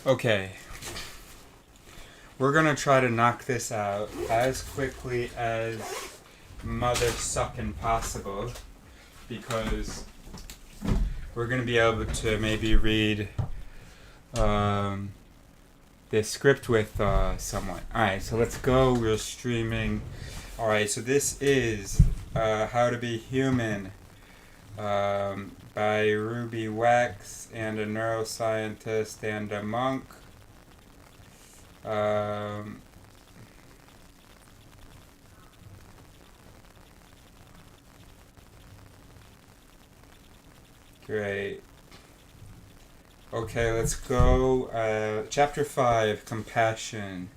Okay. We're gonna try to knock this out as quickly as mother sucking possible, because we're gonna be able to maybe read this script with someone. Alright, so let's go. We're streaming. Alright, so this is How to Be Human by Ruby Wax and a neuroscientist and a monk. Great. Okay, let's go. Chapter 5, Compassion.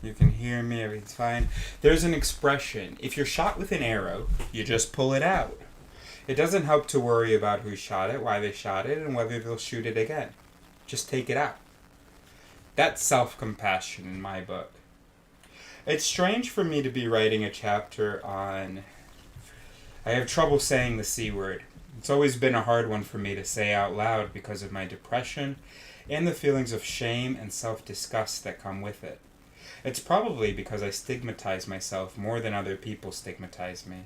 You can hear me, everything's fine. There's an expression. If you're shot with an arrow, you just pull it out. It doesn't help to worry about who shot it, why they shot it, and whether they'll shoot it again. Just take it out. That's self-compassion in my book. It's strange for me to be writing a chapter on... I have trouble saying the C word. It's always been a hard one for me to say out loud because of my depression and the feelings of shame and self-disgust that come with it. It's probably because I stigmatize myself more than other people stigmatize me.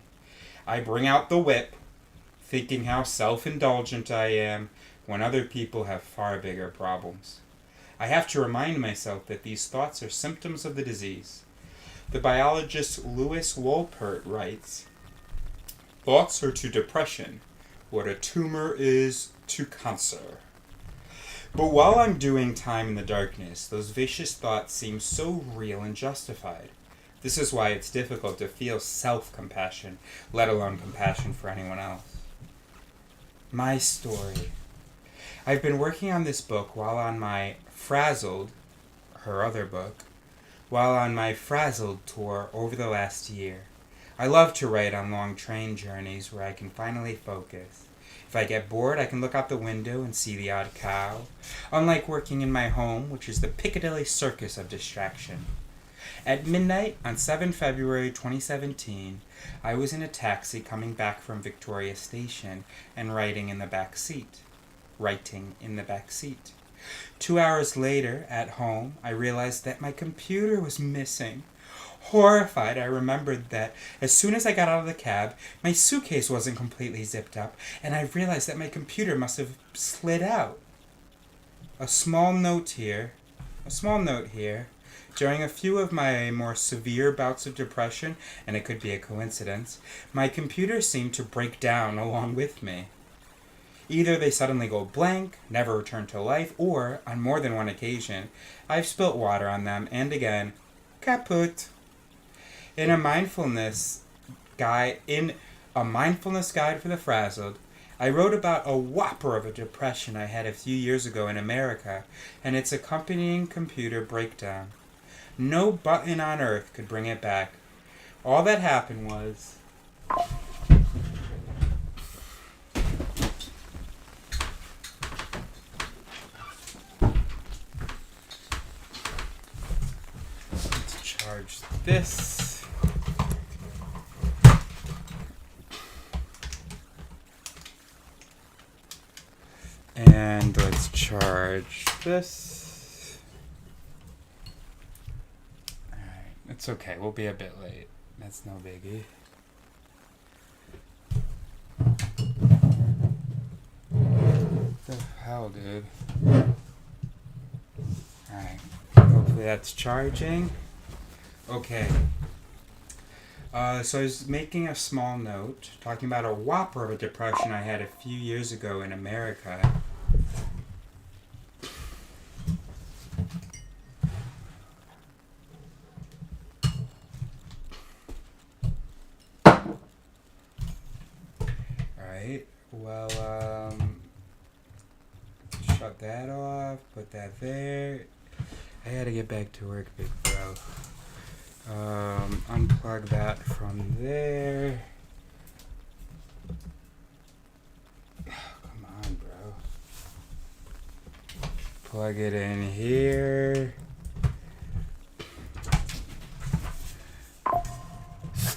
I bring out the whip, thinking how self-indulgent I am when other people have far bigger problems. I have to remind myself that these thoughts are symptoms of the disease. The biologist Louis Wolpert writes, "Thoughts are to depression what a tumor is to cancer." But while I'm doing Time in the Darkness, those vicious thoughts seem so real and justified. This is why it's difficult to feel self-compassion, let alone compassion for anyone else. My story. I've been working on this book while on my Frazzled, her other book, while on my Frazzled tour over the last year. I love to write on long train journeys where I can finally focus. If I get bored, I can look out the window and see the odd cow, unlike working in my home, which is the Piccadilly Circus of distraction. At midnight on 7 February 2017, I was in a taxi coming back from Victoria Station and writing in the back seat. 2 hours later, at home, I realized that my computer was missing. Horrified, I remembered that as soon as I got out of the cab, my suitcase wasn't completely zipped up, and I realized that my computer must have slid out. A small note here. During a few of my more severe bouts of depression, and it could be a coincidence, my computer seemed to break down along with me. Either they suddenly go blank, never return to life, or, on more than one occasion, I've spilt water on them, and again, kaput. In a mindfulness guide for the Frazzled, I wrote about a whopper of a depression I had a few years ago in America, and its accompanying computer breakdown. No button on earth could bring it back. All that happened was... Let's charge this. And let's charge this. Alright, it's okay. We'll be a bit late. That's no biggie. What the hell, dude? Alright. Hopefully that's charging. Okay. So I was making a small note, talking about a whopper of a depression I had a few years ago in America. Alright, well, shut that off, put that there. I had to get back to work, big bro. Unplug that from there. Come on, bro. Plug it in here.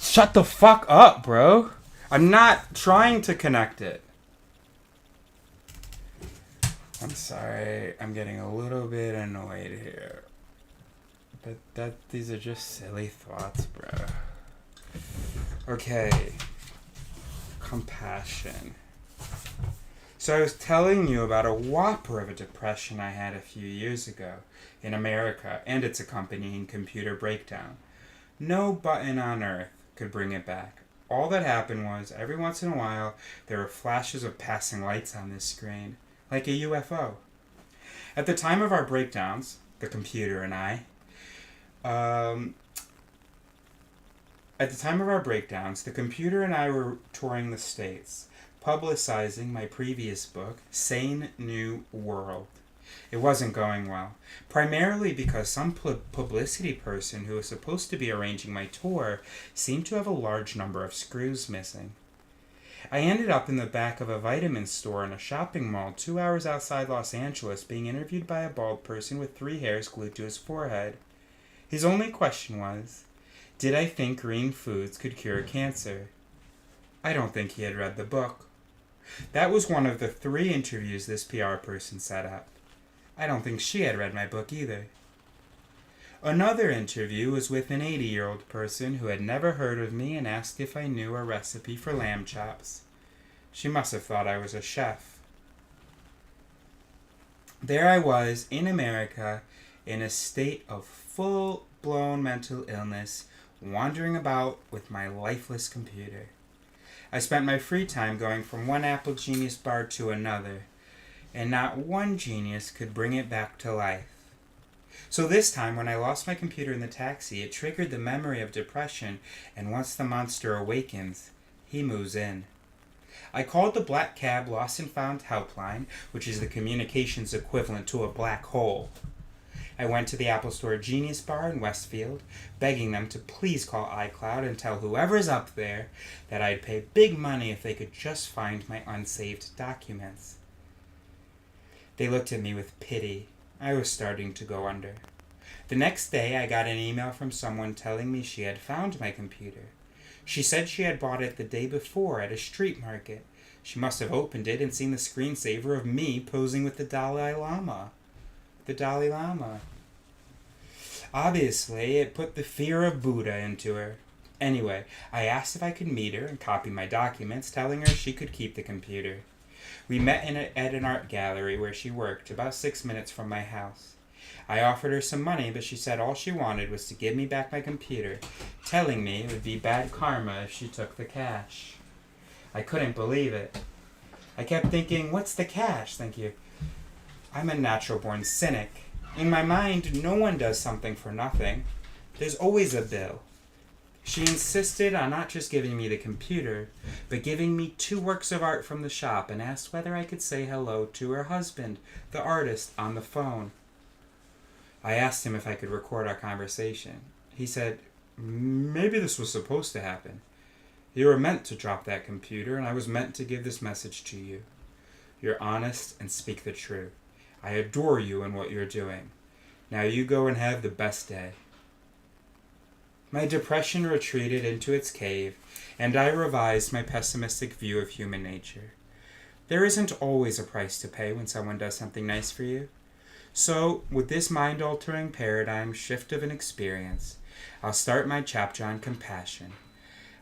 Shut the fuck up, bro. I'm not trying to connect it. I'm Sorry, I'm getting a little bit annoyed here. But these are just silly thoughts, bro. Okay. Compassion. So I was telling you about a whopper of a depression I had a few years ago in America and its accompanying computer breakdown. No button on earth could bring it back. All that happened was, every once in a while, there were flashes of passing lights on this screen, like a UFO. At the time of our breakdowns, the computer and I, were touring the States, publicizing my previous book, Sane New World. It wasn't going well, primarily because some publicity person who was supposed to be arranging my tour seemed to have a large number of screws missing. I ended up in the back of a vitamin store in a shopping mall 2 hours outside Los Angeles being interviewed by a bald person with 3 hairs glued to his forehead. His only question was, did I think green foods could cure cancer? I don't think he had read the book. That was one of the 3 interviews this PR person set up. I don't think she had read my book either. Another interview was with an 80-year-old person who had never heard of me and asked if I knew a recipe for lamb chops. She must have thought I was a chef. There I was, in America, in a state of full-blown mental illness, wandering about with my lifeless computer. I spent my free time going from one Apple Genius bar to another, and not one genius could bring it back to life. So this time, when I lost my computer in the taxi, it triggered the memory of depression, and once the monster awakens, he moves in. I called the Black Cab Lost and Found helpline, which is the communications equivalent to a black hole. I went to the Apple Store Genius Bar in Westfield, begging them to please call iCloud and tell whoever's up there that I'd pay big money if they could just find my unsaved documents. They looked at me with pity. I was starting to go under. The next day, I got an email from someone telling me she had found my computer. She said she had bought it the day before at a street market. She must have opened it and seen the screensaver of me posing with the Dalai Lama. Obviously, it put the fear of Buddha into her. Anyway, I asked if I could meet her and copy my documents, telling her she could keep the computer. We met at an art gallery where she worked, about 6 minutes from my house. I offered her some money, but she said all she wanted was to give me back my computer, telling me it would be bad karma if she took the cash. I couldn't believe it. I kept thinking, what's the cash? Thank you. I'm a natural-born cynic. In my mind, no one does something for nothing. There's always a bill. She insisted on not just giving me the computer, but giving me 2 works of art from the shop and asked whether I could say hello to her husband, the artist, on the phone. I asked him if I could record our conversation. He said, maybe this was supposed to happen. You were meant to drop that computer, and I was meant to give this message to you. You're honest and speak the truth. I adore you and what you're doing. Now you go and have the best day. My depression retreated into its cave, and I revised my pessimistic view of human nature. There isn't always a price to pay when someone does something nice for you. So, with this mind-altering paradigm shift of an experience, I'll start my chapter on compassion.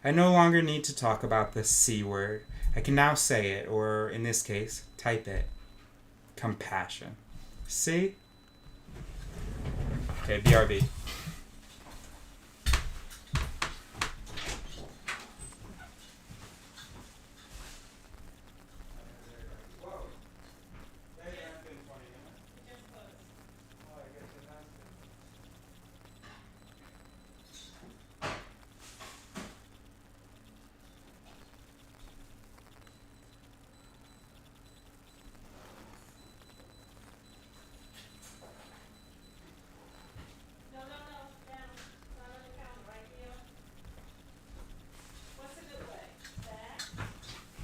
I no longer need to talk about the C word. I can now say it, or in this case, type it. Compassion. See? Okay, BRB.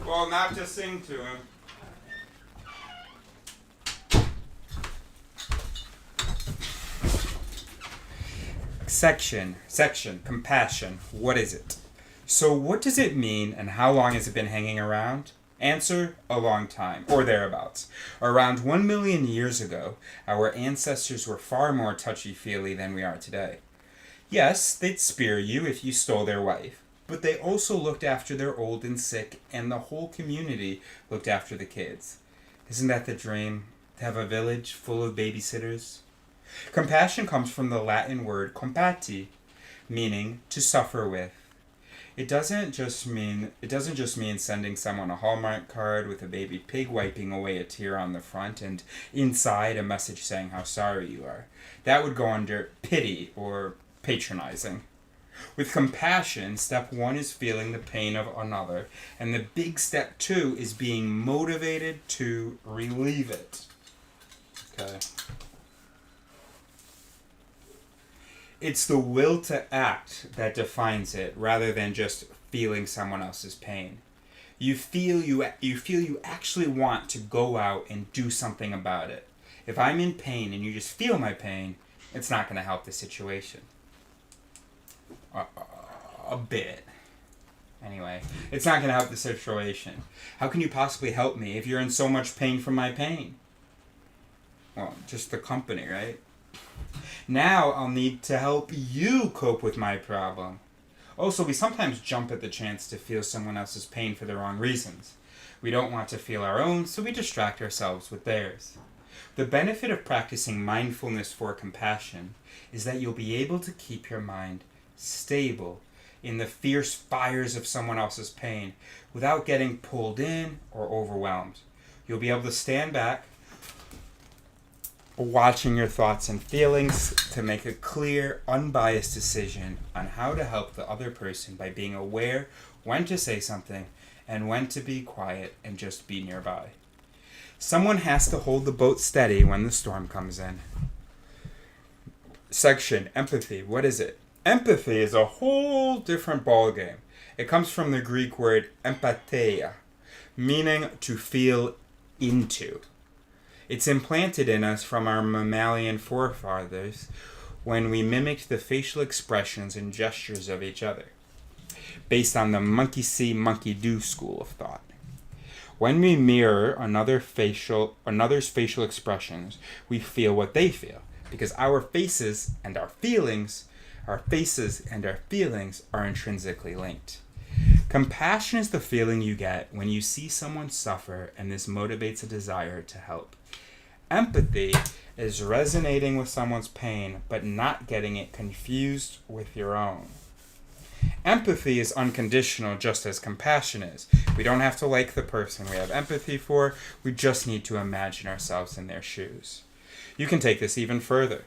Well, not to sing to him. Section, compassion. What is it? So what does it mean and how long has it been hanging around? Answer, a long time, or thereabouts. Around 1 million years ago, our ancestors were far more touchy-feely than we are today. Yes, they'd spear you if you stole their wife, but they also looked after their old and sick, and the whole community looked after the kids. Isn't that the dream? To have a village full of babysitters? Compassion comes from the Latin word compati, meaning to suffer with. It doesn't just mean sending someone a Hallmark card with a baby pig wiping away a tear on the front and inside a message saying how sorry you are. That would go under pity or patronizing. With compassion, step 1 is feeling the pain of another, and the big step 2 is being motivated to relieve it. Okay. It's the will to act that defines it, rather than just feeling someone else's pain. You feel you actually want to go out and do something about it. If I'm in pain and you just feel my pain, it's not going to help the situation. A bit. Anyway, it's not going to help the situation. How can you possibly help me if you're in so much pain from my pain? Well, just the company, right? Now I'll need to help you cope with my problem. Also, we sometimes jump at the chance to feel someone else's pain for the wrong reasons. We don't want to feel our own, so we distract ourselves with theirs. The benefit of practicing mindfulness for compassion is that you'll be able to keep your mind stable in the fierce fires of someone else's pain without getting pulled in or overwhelmed. You'll be able to stand back, watching your thoughts and feelings to make a clear, unbiased decision on how to help the other person by being aware when to say something and when to be quiet and just be nearby. Someone has to hold the boat steady when the storm comes in. Section, empathy. What is it? Empathy is a whole different ballgame. It comes from the Greek word empatheia, meaning to feel into. It's implanted in us from our mammalian forefathers when we mimicked the facial expressions and gestures of each other, based on the monkey see, monkey do school of thought. When we mirror another's facial expressions, we feel what they feel, because our faces and our feelings are intrinsically linked. Compassion is the feeling you get when you see someone suffer, and this motivates a desire to help. Empathy is resonating with someone's pain, but not getting it confused with your own. Empathy is unconditional, just as compassion is. We don't have to like the person we have empathy for, we just need to imagine ourselves in their shoes. You can take this even further.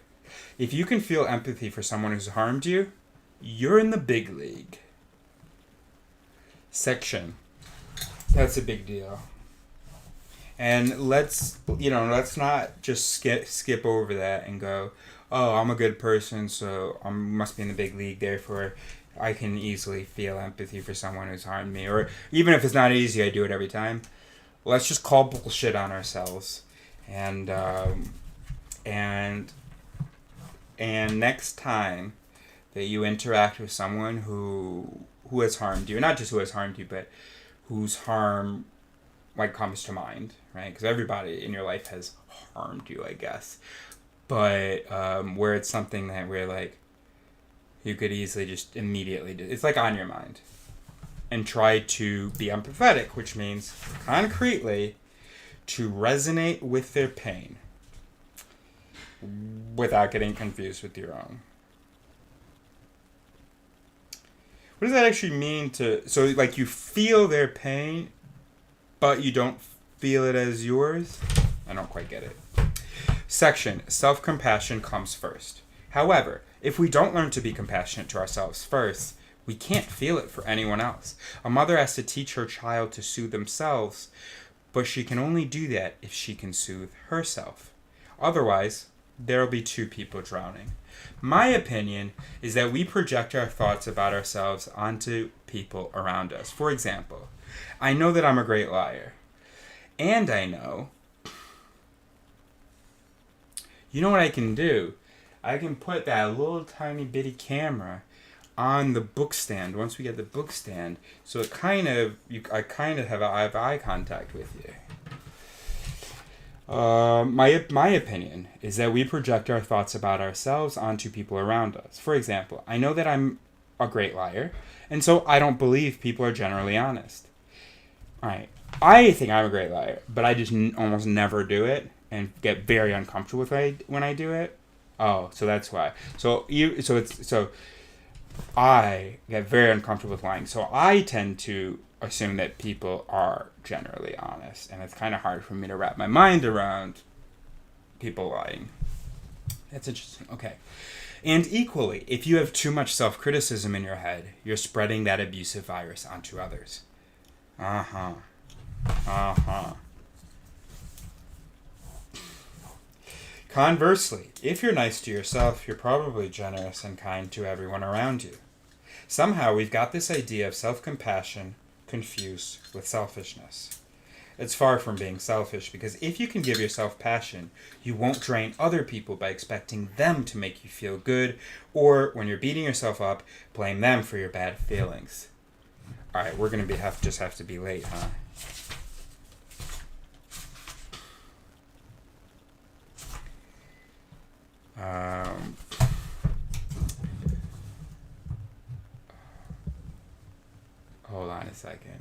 If you can feel empathy for someone who's harmed you, you're in the big league. Section. That's a big deal. And let's not just skip over that and go, oh, I'm a good person, so I must be in the big league, therefore I can easily feel empathy for someone who's harmed me. Or even if it's not easy, I do it every time. Let's just call bullshit on ourselves. And next time that you interact with someone who has harmed you, not just who has harmed you, but whose harm comes to mind, right? Because everybody in your life has harmed you, I guess. But where it's something that you could easily just immediately do. It's on your mind. And try to be empathetic, which means concretely to resonate with their pain without getting confused with your own. What does that actually mean so you feel their pain, but you don't feel it as yours? I don't quite get it. Section, self-compassion comes first. However, if we don't learn to be compassionate to ourselves first, we can't feel it for anyone else. A mother has to teach her child to soothe themselves, but she can only do that if she can soothe herself. Otherwise, there'll be two people drowning. My opinion is that we project our thoughts about ourselves onto people around us. For example, I know that I'm a great liar. And I know, you know what I can do? I can put that little tiny bitty camera on the book stand, once we get the book stand, so it I kind of have eye contact with you. My opinion is that we project our thoughts about ourselves onto people around us. For example, I know that I'm a great liar, and so I don't believe people are generally honest. Alright, I think I'm a great liar, but I just almost never do it, and get very uncomfortable with when I do it. Oh, so that's why. So I get very uncomfortable with lying. So I tend to assume that people are generally honest, and it's kind of hard for me to wrap my mind around people lying. That's interesting. Okay. And equally, if you have too much self-criticism in your head, you're spreading that abusive virus onto others. Conversely, if you're nice to yourself, you're probably generous and kind to everyone around you. Somehow we've got this idea of self-compassion confused with selfishness. It's far from being selfish, because if you can give yourself passion, you won't drain other people by expecting them to make you feel good, or when you're beating yourself up, blame them for your bad feelings. Alright, we're going to have to be late, huh? Hold on a second.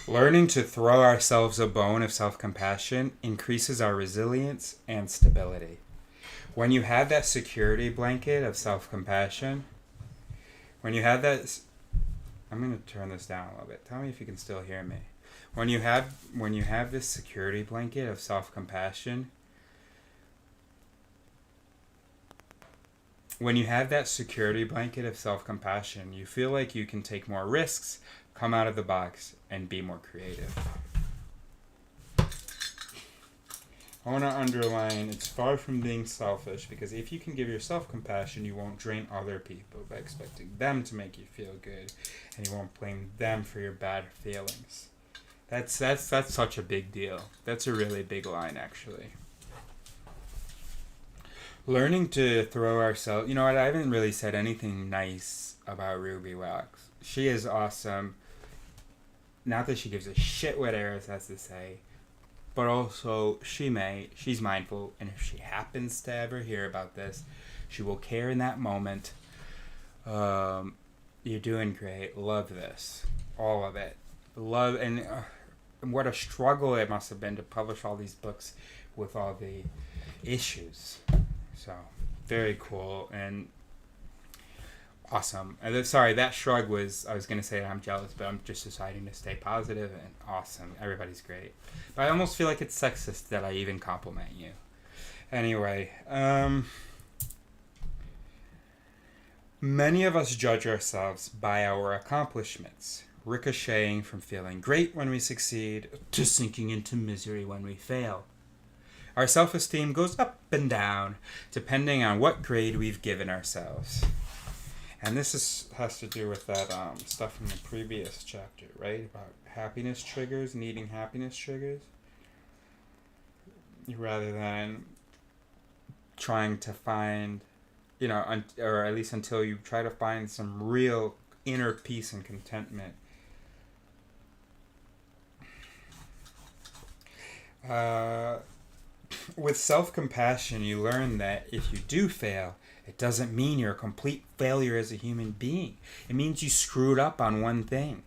Learning to throw ourselves a bone of self-compassion increases our resilience and stability. When you have that security blanket of self-compassion, I'm going to turn this down a little bit. Tell me if you can still hear me. When you have this security blanket of self-compassion, you feel like you can take more risks, come out of the box, and be more creative. I want to underline, it's far from being selfish, because if you can give yourself compassion, you won't drain other people by expecting them to make you feel good, and you won't blame them for your bad feelings. That's such a big deal. That's a really big line, actually. Learning to throw ourselves... You know what, I haven't really said anything nice about Ruby Wax. She is awesome. Not that she gives a shit what Eris has to say, but also she's mindful, and if she happens to ever hear about this, she will care in that moment. You're doing great. Love this. All of it. Love, and what a struggle it must have been to publish all these books with all the issues. So, very cool, and awesome. Sorry, that shrug was, I was going to say I'm jealous, but I'm just deciding to stay positive, and awesome. Everybody's great. But I almost feel like it's sexist that I even compliment you. Anyway, many of us judge ourselves by our accomplishments, ricocheting from feeling great when we succeed to sinking into misery when we fail. Our self-esteem goes up and down, depending on what grade we've given ourselves. And this has to do with that stuff from the previous chapter, right? About happiness triggers, needing happiness triggers. Rather than trying to find, or at least until you try to find some real inner peace and contentment. With self-compassion, you learn that if you do fail, it doesn't mean you're a complete failure as a human being. It means you screwed up on one thing.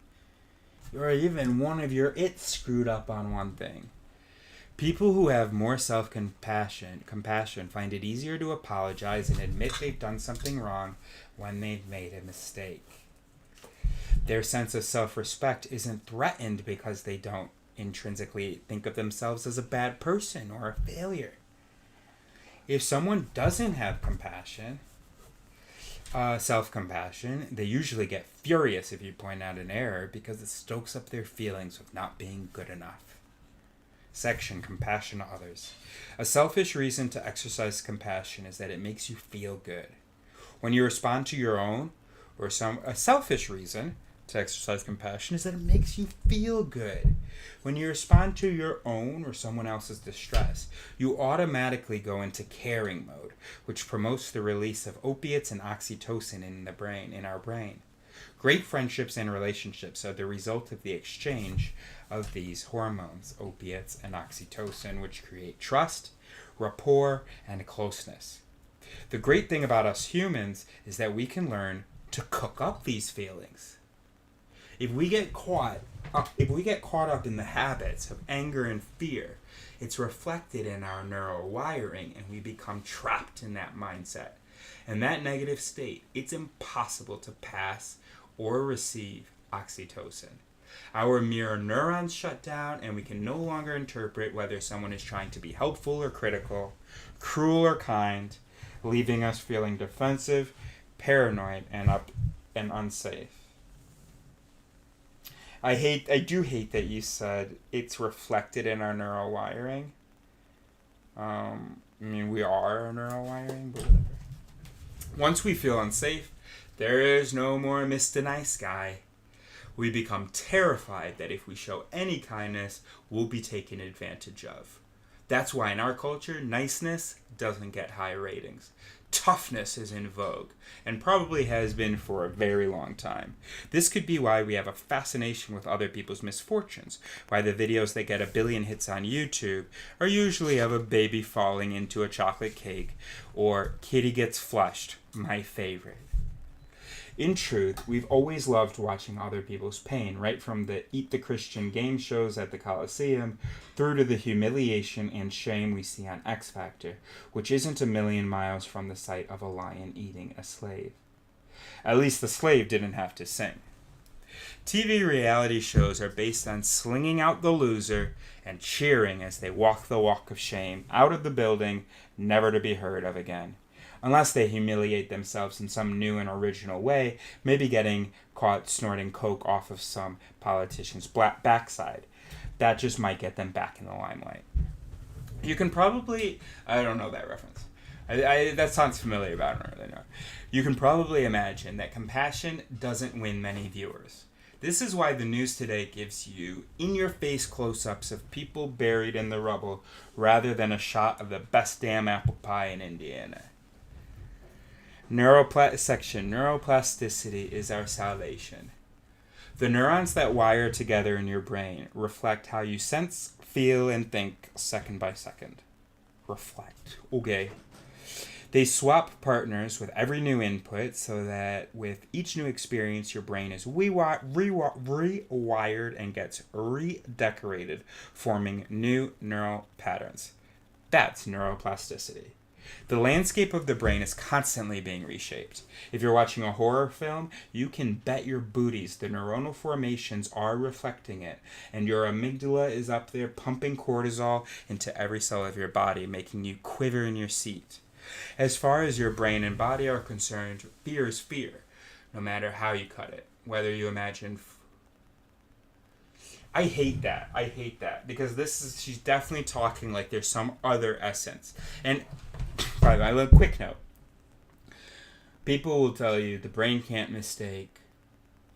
Or even one of your its screwed up on one thing. People who have more self-compassion find it easier to apologize and admit they've done something wrong when they've made a mistake. Their sense of self-respect isn't threatened because they don't intrinsically think of themselves as a bad person or a failure. If someone doesn't have compassion, self-compassion, they usually get furious if you point out an error because it stokes up their feelings of not being good enough. Section, compassion to others. A selfish reason to exercise compassion is that it makes you feel good. When you respond to your own or a selfish reason to exercise compassion is that it makes you feel good. When you respond to your own or someone else's distress, you automatically go into caring mode, which promotes the release of opiates and oxytocin in our brain. Great friendships and relationships are the result of the exchange of these hormones, opiates and oxytocin, which create trust, rapport, and closeness. The great thing about us humans is that we can learn to cook up these feelings. If we get caught up in the habits of anger and fear, it's reflected in our neural wiring and we become trapped in that mindset. In that negative state, it's impossible to pass or receive oxytocin. Our mirror neurons shut down and we can no longer interpret whether someone is trying to be helpful or critical, cruel or kind, leaving us feeling defensive, paranoid, and unsafe. I do hate that you said it's reflected in our neural wiring. We are our neural wiring, but whatever. Once we feel unsafe, there is no more Mr. Nice Guy. We become terrified that if we show any kindness, we'll be taken advantage of. That's why in our culture, niceness doesn't get high ratings. Toughness is in vogue, and probably has been for a very long time. This could be why we have a fascination with other people's misfortunes, why the videos that get 1 billion hits on YouTube are usually of a baby falling into a chocolate cake, or kitty gets flushed, my favorite. In truth, we've always loved watching other people's pain, right from the Eat the Christian game shows at the Coliseum, through to the humiliation and shame we see on X Factor, which isn't a million miles from the sight of a lion eating a slave. At least the slave didn't have to sing. TV reality shows are based on slinging out the loser and cheering as they walk the walk of shame out of the building, never to be heard of again. Unless they humiliate themselves in some new and original way, maybe getting caught snorting coke off of some politician's backside. That just might get them back in the limelight. You can probably... I don't know that reference. That sounds familiar, but I don't really know. You can probably imagine that compassion doesn't win many viewers. This is why the news today gives you in-your-face close-ups of people buried in the rubble rather than a shot of the best damn apple pie in Indiana. Neuroplasticity is our salvation. The neurons that wire together in your brain reflect how you sense, feel, and think second by second. Reflect. Okay. They swap partners with every new input so that with each new experience, your brain is rewired and gets redecorated, forming new neural patterns. That's neuroplasticity. The landscape of the brain is constantly being reshaped. If you're watching a horror film, you can bet your booties the neuronal formations are reflecting it, and your amygdala is up there pumping cortisol into every cell of your body, making you quiver in your seat. As far as your brain and body are concerned, fear is fear, no matter how you cut it. Whether you imagine... I hate that, because she's definitely talking like there's some other essence. And... by the way, a quick note. People will tell you the brain can't mistake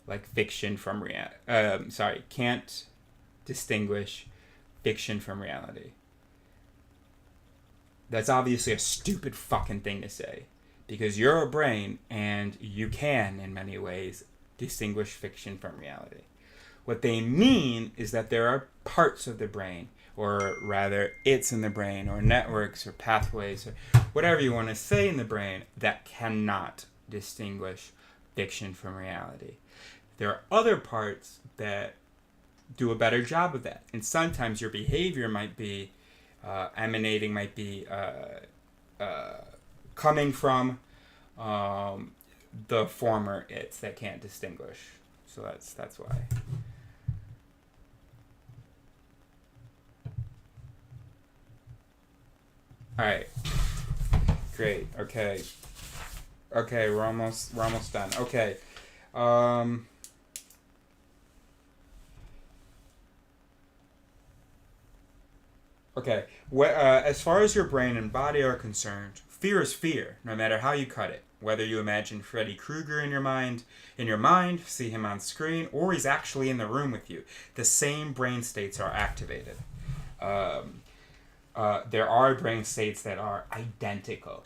like fiction from reality. Can't distinguish fiction from reality. That's obviously a stupid fucking thing to say. Because you're a brain and you can, in many ways, distinguish fiction from reality. What they mean is that there are parts of the brain, or rather it's in the brain, or networks, or pathways, or whatever you want to say in the brain, that cannot distinguish fiction from reality. There are other parts that do a better job of that. And sometimes your behavior might be coming from the former it's that can't distinguish. So that's why. All right. Great. Okay. Okay, we're almost done. Okay. Okay. As far as your brain and body are concerned, fear is fear, no matter how you cut it. Whether you imagine Freddy Krueger in your mind, see him on screen, or he's actually in the room with you, the same brain states are activated. There are brain states that are identical.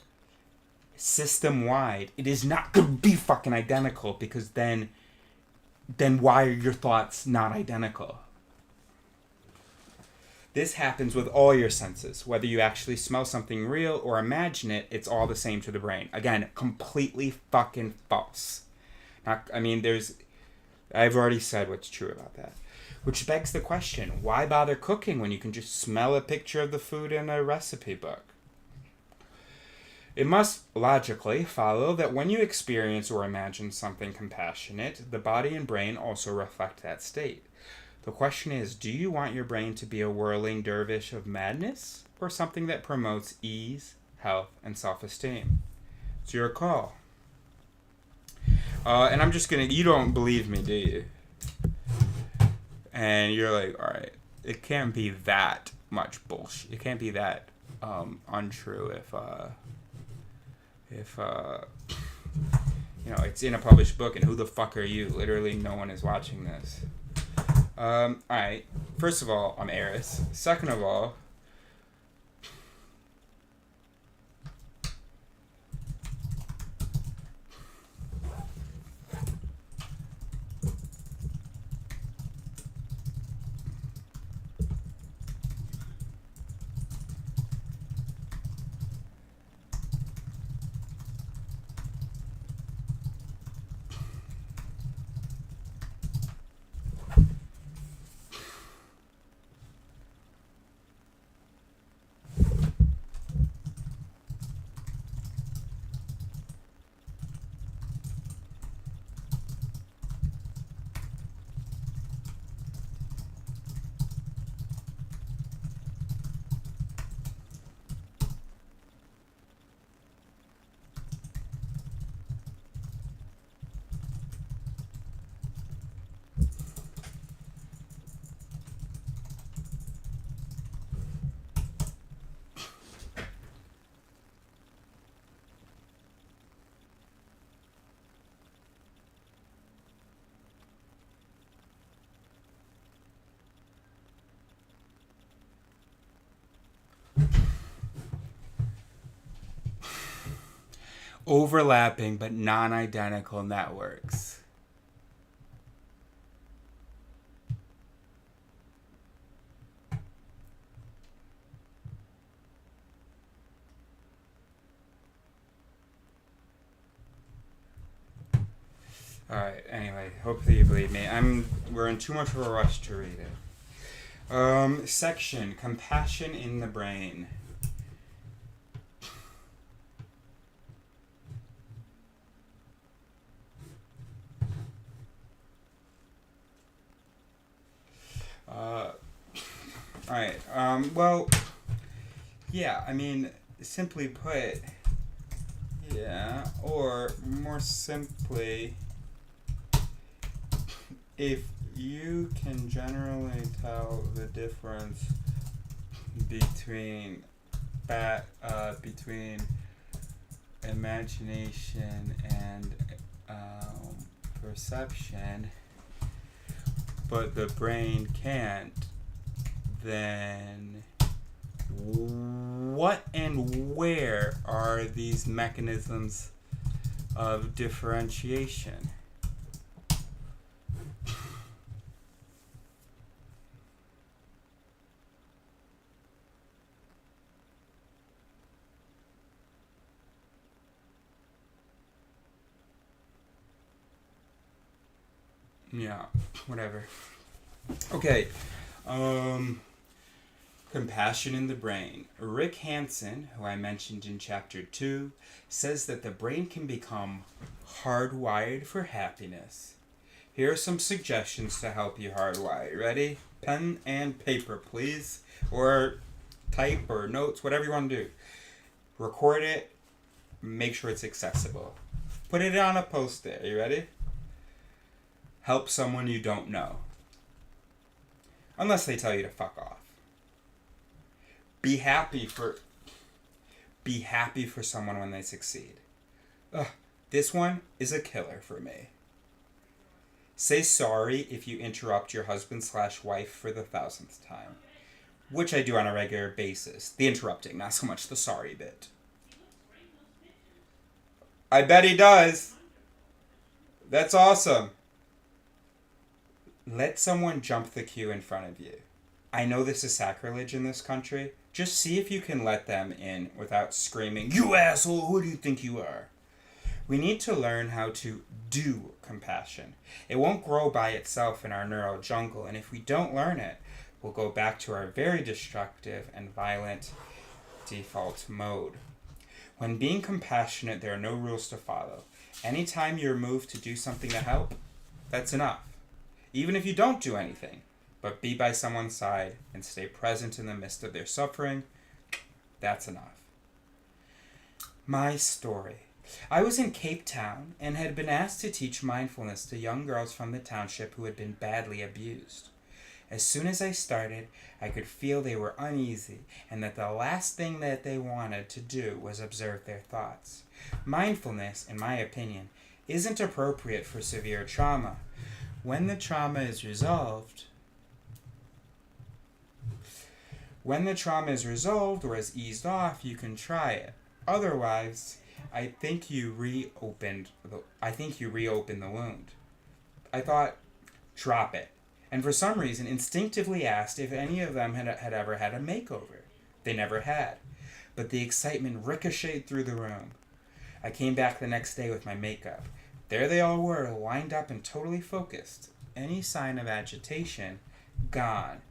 System-wide, it is not going to be fucking identical, because then why are your thoughts not identical? This happens with all your senses. Whether you actually smell something real or imagine it, it's all the same to the brain. Again, completely fucking false. I've already said what's true about that. Which begs the question, why bother cooking when you can just smell a picture of the food in a recipe book? It must logically follow that when you experience or imagine something compassionate, the body and brain also reflect that state. The question is, do you want your brain to be a whirling dervish of madness, or something that promotes ease, health, and self-esteem? It's your call. And I'm just gonna, you don't believe me, do you? And you're like, alright, it can't be that much bullshit. It can't be that untrue if it's in a published book, and who the fuck are you? Literally no one is watching this. Alright. First of all, I'm Eris. Second of all, overlapping but non-identical networks. Alright, anyway, hopefully you believe me. We're in too much of a rush to read it. Section, compassion in the brain. Alright, well, yeah, simply put, yeah, or more simply, if you can generally tell the difference between imagination and perception, but the brain can't, then what and where are these mechanisms of differentiation? Yeah, whatever. Okay. Compassion in the brain. Rick Hansen, who I mentioned in chapter 2, says that the brain can become hardwired for happiness Here are some suggestions to help you hardwire. Ready? Pen and paper, please. Or type or notes, whatever you want to do. Record it. Make sure it's accessible. Put it on a post-it. Are you ready? Help someone you don't know. Unless they tell you to fuck off. Be happy for someone when they succeed. Ugh, this one is a killer for me. Say sorry if you interrupt your husband/wife for the 1000th time. Which I do on a regular basis. The interrupting, not so much the sorry bit. I bet he does. That's awesome. Let someone jump the queue in front of you. I know this is sacrilege in this country. Just see if you can let them in without screaming, "You asshole, who do you think you are?" We need to learn how to do compassion. It won't grow by itself in our neural jungle, and if we don't learn it, we'll go back to our very destructive and violent default mode. When being compassionate, there are no rules to follow. Anytime you're moved to do something to help, that's enough. Even if you don't do anything, but be by someone's side and stay present in the midst of their suffering, that's enough. My story. I was in Cape Town and had been asked to teach mindfulness to young girls from the township who had been badly abused. As soon as I started, I could feel they were uneasy and that the last thing that they wanted to do was observe their thoughts. Mindfulness, in my opinion, isn't appropriate for severe trauma. When the trauma is resolved or is eased off, you can try it. Otherwise, I think you reopened the wound. I thought, drop it. And for some reason, instinctively asked if any of them had ever had a makeover. They never had. But the excitement ricocheted through the room. I came back the next day with my makeup. There they all were, lined up and totally focused. Any sign of agitation, gone.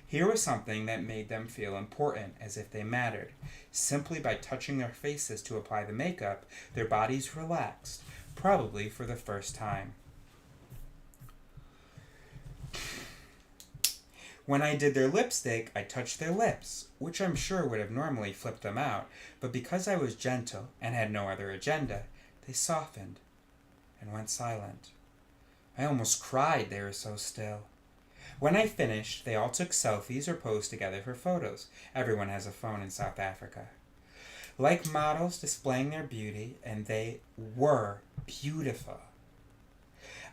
Here was something that made them feel important, as if they mattered. Simply by touching their faces to apply the makeup, their bodies relaxed, probably for the first time. When I did their lipstick, I touched their lips, which I'm sure would have normally flipped them out, but because I was gentle and had no other agenda, they softened and went silent. I almost cried, they were so still. When I finished, they all took selfies or posed together for photos. Everyone has a phone in South Africa. Like models displaying their beauty, and they were beautiful.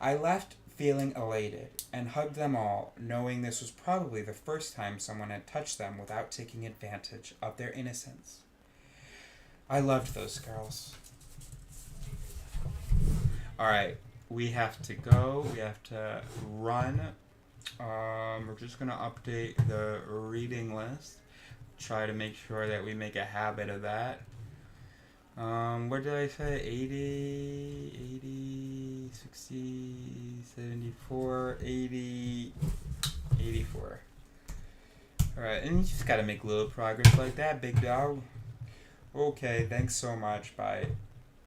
I left feeling elated and hugged them all, knowing this was probably the first time someone had touched them without taking advantage of their innocence. I loved those girls. Alright, we have to go. We have to run. We're just going to update the reading list. Try to make sure that we make a habit of that. What did I say? 80, 60, 74, 80, 84. Alright, and you just gotta make little progress like that, big dog. Okay, thanks so much. Bye.